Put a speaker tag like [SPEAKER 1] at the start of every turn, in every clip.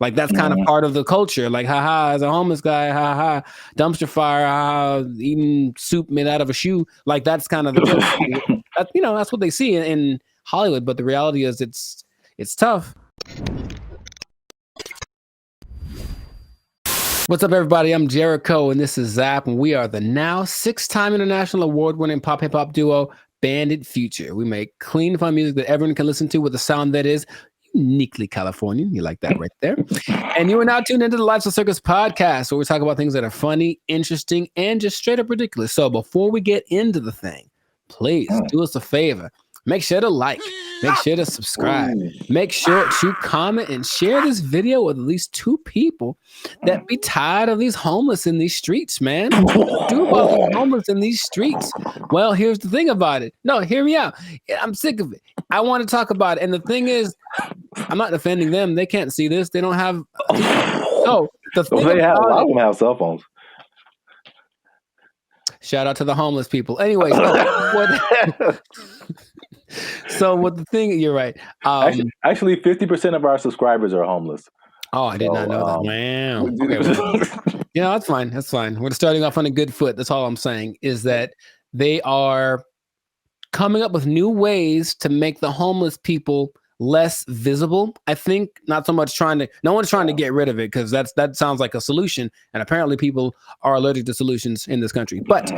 [SPEAKER 1] Like that's kind of part of the culture. Like, haha, as a homeless guy, haha, dumpster fire, haha, eating soup made out of a shoe. Like that's kind of the joke. That's what they see in Hollywood. But the reality is, it's tough. What's up, everybody? I'm Jericho, and this is Zap, and we are the now 6-time international award-winning pop hip hop duo Bandit Future. We make clean, fun music that everyone can listen to with a sound that is uniquely Californian. You like that right there? And you are now tuned into the Lifestyle Circus podcast, where we talk about things that are funny, interesting, and just straight up ridiculous. So before we get into the thing, please do us a favor. Make sure to like, make sure to subscribe, make sure to comment and share this video with at least 2 people that be tired of these homeless in these streets, man. What do about these homeless in these streets? Well, here's the thing about it. No, hear me out. I'm sick of it. I want to talk about it. And the thing is, I'm not defending them. They can't see this. They don't have. So the thing
[SPEAKER 2] a lot of them have cell phones.
[SPEAKER 1] Shout out to the homeless people. Anyway, so what the thing? You're right.
[SPEAKER 2] Actually, 50% of our subscribers are homeless.
[SPEAKER 1] Oh, I did not know that. Wow. Okay, well, that's fine. That's fine. We're starting off on a good foot. That's all I'm saying is that they are coming up with new ways to make the homeless people less visible. I think not so much no one's trying to get rid of it, because that sounds like a solution. And apparently people are allergic to solutions in this country. But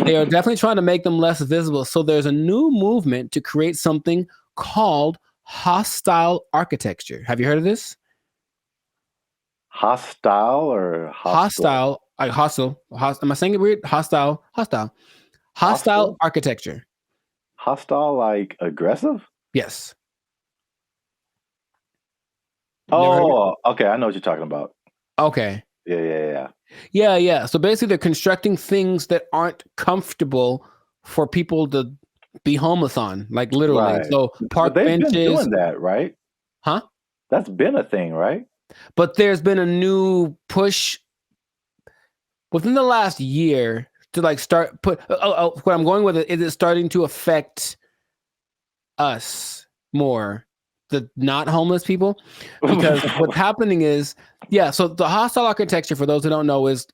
[SPEAKER 1] they are definitely trying to make them less visible. So there's a new movement to create something called hostile architecture. Have you heard of this?
[SPEAKER 2] Hostile or hostile?
[SPEAKER 1] Hostile. Am I saying it weird? Hostile architecture.
[SPEAKER 2] Hostile, like aggressive?
[SPEAKER 1] Yes.
[SPEAKER 2] Oh, okay. I know what you're talking about.
[SPEAKER 1] Okay.
[SPEAKER 2] Yeah.
[SPEAKER 1] So basically, they're constructing things that aren't comfortable for people to be homeless on, like literally.
[SPEAKER 2] Right.
[SPEAKER 1] So park benches.
[SPEAKER 2] Been doing that, right?
[SPEAKER 1] Huh?
[SPEAKER 2] That's been a thing, right?
[SPEAKER 1] But there's been a new push within the last year to like start put. What I'm going with it is it's starting to affect us more, the not homeless people, because what's happening is, so the hostile architecture, for those who don't know, is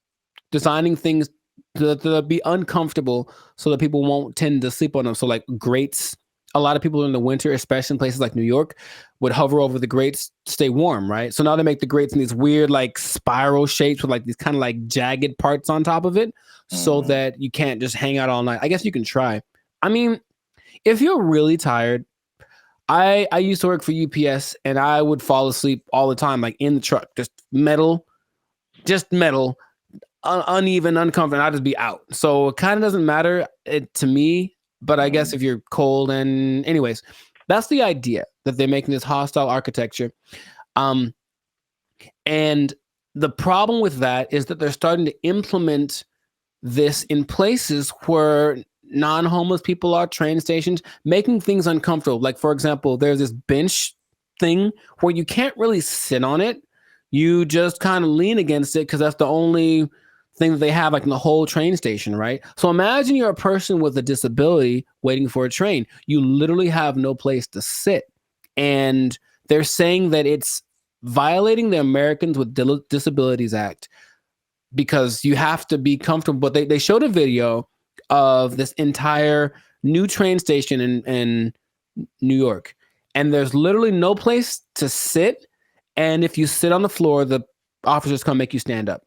[SPEAKER 1] designing things to be uncomfortable so that people won't tend to sleep on them. So like grates, a lot of people in the winter, especially in places like New York, would hover over the grates to stay warm, right? So now they make the grates in these weird like spiral shapes with like these kind of like jagged parts on top of it, so that you can't just hang out all night. I guess you can try. I mean, if you're really tired, I used to work for UPS, and I would fall asleep all the time, like in the truck, just metal, uneven, uncomfortable. I'd just be out. So it kind of doesn't matter to me, but I guess if you're cold, and anyways, that's the idea, that they're making this hostile architecture. And the problem with that is that they're starting to implement this in places where non-homeless people are, train stations, making things uncomfortable. Like, for example, there's this bench thing where you can't really sit on it. You just kind of lean against it because that's the only thing that they have, like in the whole train station, right? So imagine you're a person with a disability waiting for a train. You literally have no place to sit. And they're saying that it's violating the Americans with Disabilities Act, because you have to be comfortable. But they showed a video of this entire new train station in New York, and there's literally no place to sit. And if you sit on the floor, the officers come make you stand up.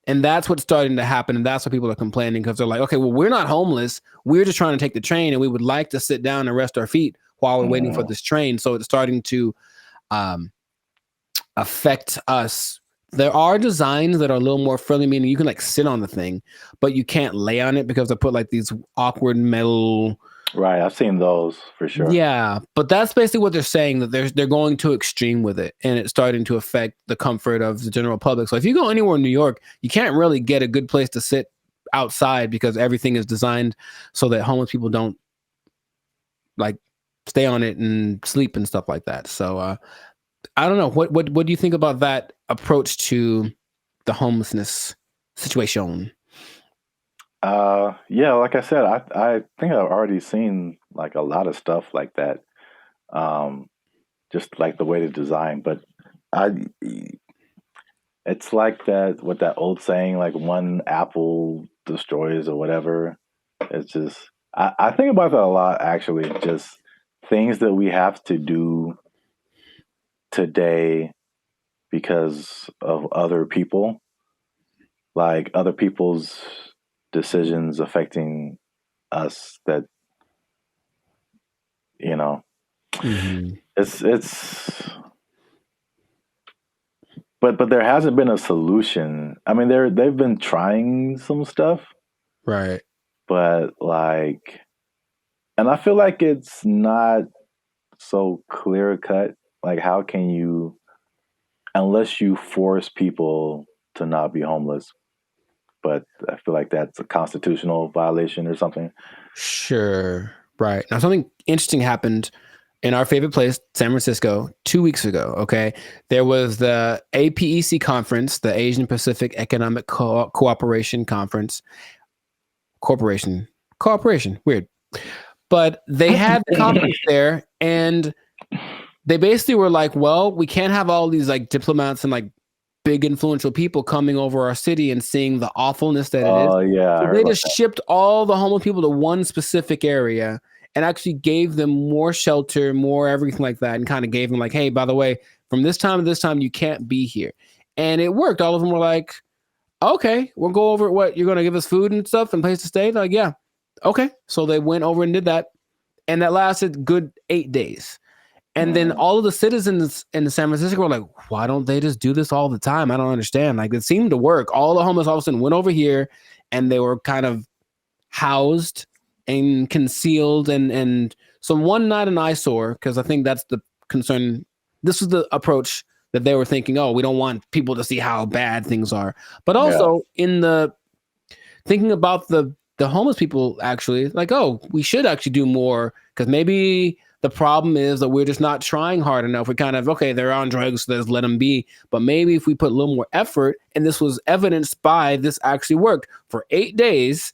[SPEAKER 1] And that's what's starting to happen. And that's what people are complaining, because they're like, okay, well, we're not homeless. We're just trying to take the train, and we would like to sit down and rest our feet while we're waiting for this train. So it's starting to affect us. There are designs that are a little more friendly, meaning you can like sit on the thing, but you can't lay on it because they put like these awkward metal.
[SPEAKER 2] Right, I've seen those for sure.
[SPEAKER 1] Yeah, but that's basically what they're saying, that they're going too extreme with it, and it's starting to affect the comfort of the general public. So if you go anywhere in New York, you can't really get a good place to sit outside, because everything is designed so that homeless people don't like stay on it and sleep and stuff like that. So I don't know. What do you think about that approach to the homelessness situation?
[SPEAKER 2] Yeah, like I said, I think I've already seen like a lot of stuff like that. Just like the way to design, but I it's like that what that old saying, like one apple destroys or whatever. It's just I think about that a lot actually. Just things that we have to do today because of other people, like other people's decisions affecting us that, you know,
[SPEAKER 1] Mm-hmm.
[SPEAKER 2] it's but there hasn't been a solution. I mean, they've been trying some stuff,
[SPEAKER 1] Right.
[SPEAKER 2] but like, and I feel like it's not so clear cut. Like, how can you, unless you force people to not be homeless? But I feel like that's a constitutional violation or something.
[SPEAKER 1] Sure. Right. Now, something interesting happened in our favorite place, San Francisco, 2 weeks ago. Okay. There was the APEC conference, the Asian Pacific Economic Cooperation Conference. Cooperation. Weird. But they had the conference there, and they basically were like, well, we can't have all these like diplomats and like big influential people coming over our city and seeing the awfulness that it is.
[SPEAKER 2] Oh yeah, I
[SPEAKER 1] So
[SPEAKER 2] heard
[SPEAKER 1] they
[SPEAKER 2] about
[SPEAKER 1] just
[SPEAKER 2] that.
[SPEAKER 1] shipped all the homeless people to one specific area and actually gave them more shelter, more everything like that, and kind of gave them like, hey, by the way, from this time to this time, you can't be here. And it worked. All of them were like, okay, we'll go over what you're going to give us food and stuff and place to stay. They're like, yeah, okay. So they went over and did that. And that lasted good 8 days. And then
[SPEAKER 2] Mm,
[SPEAKER 1] all of the citizens in San Francisco were like, why don't they just do this all the time? I don't understand. Like it seemed to work. All the homeless all of a sudden went over here and they were kind of housed and concealed and so one not an eyesore, because I think that's the concern. This was the approach that they were thinking, oh, we don't want people to see how bad things are. But
[SPEAKER 2] yeah,
[SPEAKER 1] also in the thinking about the homeless people actually like, oh, we should actually do more because maybe the problem is that we're just not trying hard enough. We're kind of okay, they're on drugs, so let's let them be. But maybe if we put a little more effort, and this was evidenced by this actually worked for 8 days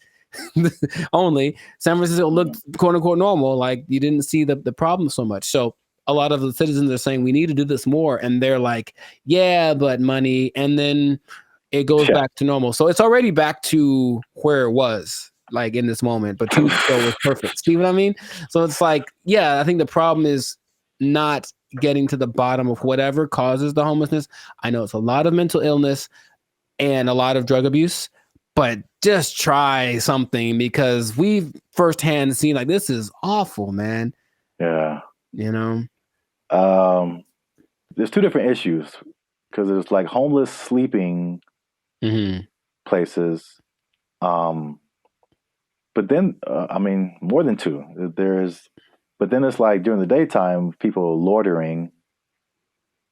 [SPEAKER 1] only. San Francisco looked quote unquote normal, like you didn't see the problem so much. So a lot of the citizens are saying we need to do this more, and they're like, yeah, but money, and then it goes
[SPEAKER 2] yeah,
[SPEAKER 1] back to normal. So it's already back to where it was like in this moment, but 2 weeks ago was perfect. See what I mean? So it's like, yeah, I think the problem is not getting to the bottom of whatever causes the homelessness. I know it's a lot of mental illness and a lot of drug abuse, but just try something because we've firsthand seen like this is awful, man.
[SPEAKER 2] yeah.
[SPEAKER 1] You know?
[SPEAKER 2] Um, there's two different issues because there's like homeless sleeping
[SPEAKER 1] Mm-hmm.
[SPEAKER 2] places. Um, but then, I mean, more than two. There's, but then it's like during the daytime, people loitering.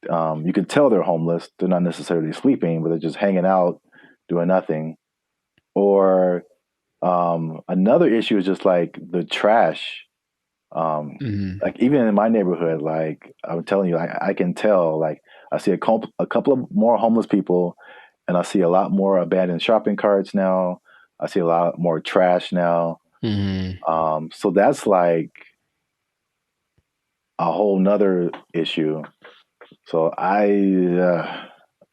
[SPEAKER 2] You can tell they're homeless. They're not necessarily sleeping, but they're just hanging out, doing nothing. Or another issue is just like the trash.
[SPEAKER 1] Mm-hmm.
[SPEAKER 2] Like even in my neighborhood, like I'm telling you, I can tell. Like I see a couple of more homeless people, and I see a lot more abandoned shopping carts now. I see a lot more trash now.
[SPEAKER 1] Mm-hmm.
[SPEAKER 2] So that's like a whole nother issue. So I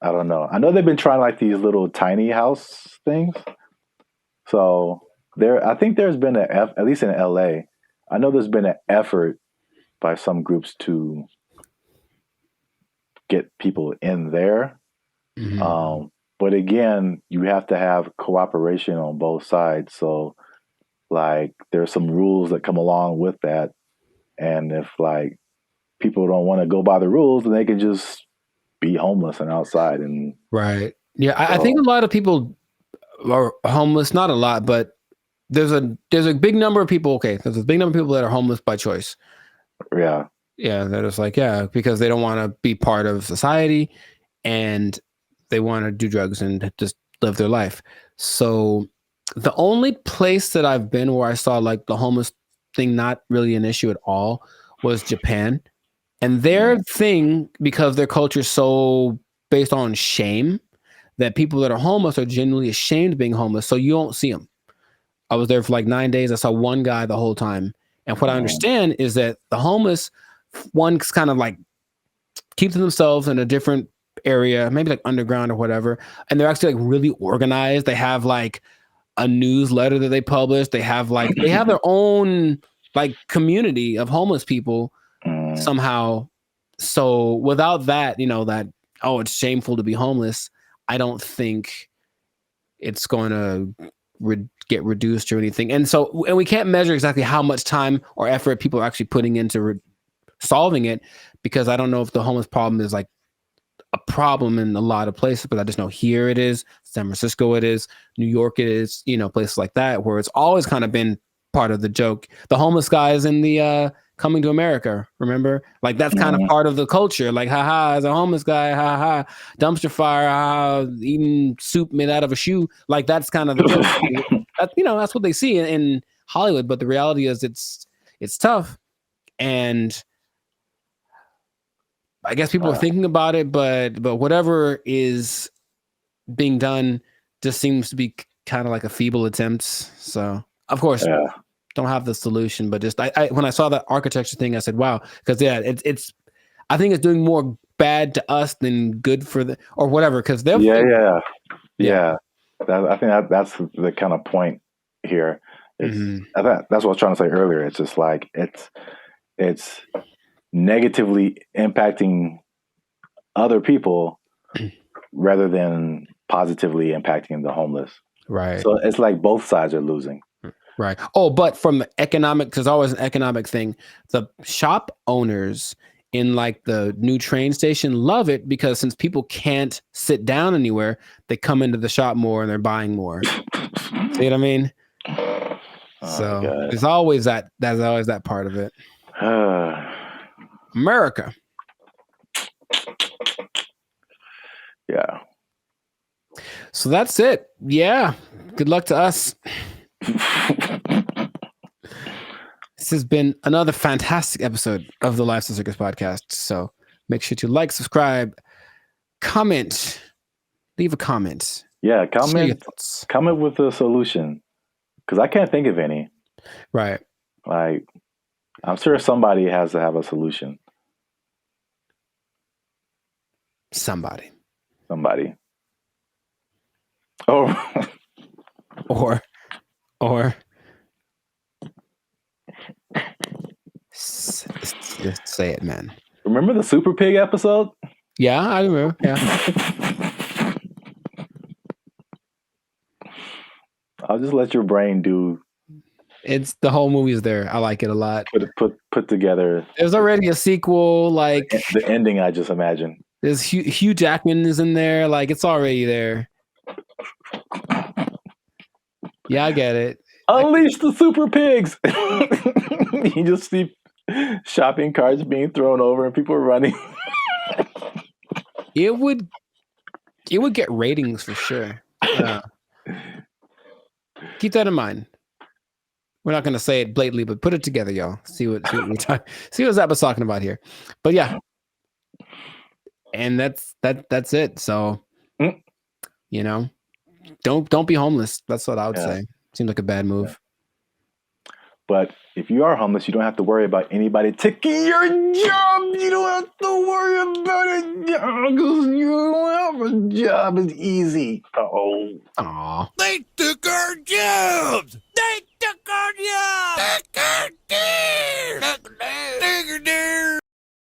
[SPEAKER 2] don't know. I know they've been trying like these little tiny house things. So I think there's been at least in LA, I know there's been an effort by some groups to get people in there.
[SPEAKER 1] Mm-hmm.
[SPEAKER 2] But again, you have to have cooperation on both sides. So like there's some rules that come along with that. And if like people don't want to go by the rules, then they can just be homeless and outside. And
[SPEAKER 1] Right. Yeah, I think a
[SPEAKER 2] so
[SPEAKER 1] lot of people are homeless. Not a lot, but there's a big number of people. Okay, there's a big number of people that are homeless by choice.
[SPEAKER 2] yeah,
[SPEAKER 1] Yeah, they're just like, yeah, because they don't want to be part of society, and they want to do drugs and just live their life. So the only place that I've been where I saw like the homeless thing not really an issue at all was Japan. And their
[SPEAKER 2] mm,
[SPEAKER 1] thing, because their culture is so based on shame, that people that are homeless are genuinely ashamed of being homeless. So you don't see them. I was there for like 9 days. I saw one guy the whole time. And what I
[SPEAKER 2] mm,
[SPEAKER 1] understand is that the homeless, one's kind of like keep to themselves in a different area, maybe like underground or whatever, and they're actually like really organized. They have like a newsletter that they publish. They have their own like community of homeless people somehow. So without that, that, oh, it's shameful to be homeless, I don't think it's going to get reduced or anything. And we can't measure exactly how much time or effort people are actually putting into solving it, because I don't know if the homeless problem is like a problem in a lot of places, but I just know here it is, San Francisco it is, New York it is, places like that, where it's always kind of been part of the joke. The homeless guys in the Coming to America, remember? Like that's kind of part of the culture. Like, haha, as a homeless guy, haha, dumpster fire, haha, eating soup made out of a shoe. Like that's kind of the joke. That's what they see in Hollywood. But the reality is it's tough. And I guess people are thinking about it, but whatever is being done just seems to be kind of like a feeble attempt. So, of course, don't have the solution, but just I when I saw that architecture thing, I said, wow, because it's I think it's doing more bad to us than good for the or whatever. Because they're
[SPEAKER 2] I think that's the kind of point here. That's what I was trying to say earlier. It's just like it's negatively impacting other people rather than positively impacting the homeless.
[SPEAKER 1] Right.
[SPEAKER 2] So it's like both sides are losing.
[SPEAKER 1] Right. Oh, but from the economic, because always an economic thing, the shop owners in like the new train station love it, because since people can't sit down anywhere, they come into the shop more and they're buying more. See what I mean? So there's always that's always that part of it. America.
[SPEAKER 2] Yeah.
[SPEAKER 1] So that's it. Yeah. Good luck to us. This has been another fantastic episode of the Lifestyle Circus podcast. So make sure to like, subscribe, comment, leave a comment.
[SPEAKER 2] Yeah, comment with a solution, because I can't think of any.
[SPEAKER 1] Right.
[SPEAKER 2] Like, I'm sure somebody has to have a solution.
[SPEAKER 1] Somebody.
[SPEAKER 2] Oh.
[SPEAKER 1] or just say it, man.
[SPEAKER 2] Remember the Super Pig episode?
[SPEAKER 1] Yeah, I remember. Yeah.
[SPEAKER 2] I'll just let your brain do.
[SPEAKER 1] It's the whole movie is there. I like it a lot.
[SPEAKER 2] Put together.
[SPEAKER 1] There's already a sequel. Like
[SPEAKER 2] the ending, I just imagine.
[SPEAKER 1] There's Hugh Jackman is in there. Like it's already there. Yeah, I get it.
[SPEAKER 2] Unleash the super pigs. You just see shopping carts being thrown over and people running.
[SPEAKER 1] It would get ratings for sure. Keep that in mind. We're not going to say it blatantly, but put it together, y'all. See what Zap was talking about here. But yeah, and that's it. So, don't be homeless. That's what I would say. Seems like a bad move.
[SPEAKER 2] Yeah. But if you are homeless, you don't have to worry about anybody taking your job. You don't have to worry about it because you don't have a job. It's easy.
[SPEAKER 1] Aw.
[SPEAKER 3] They took our jobs. They took our jobs. Take our deer. Take our deer.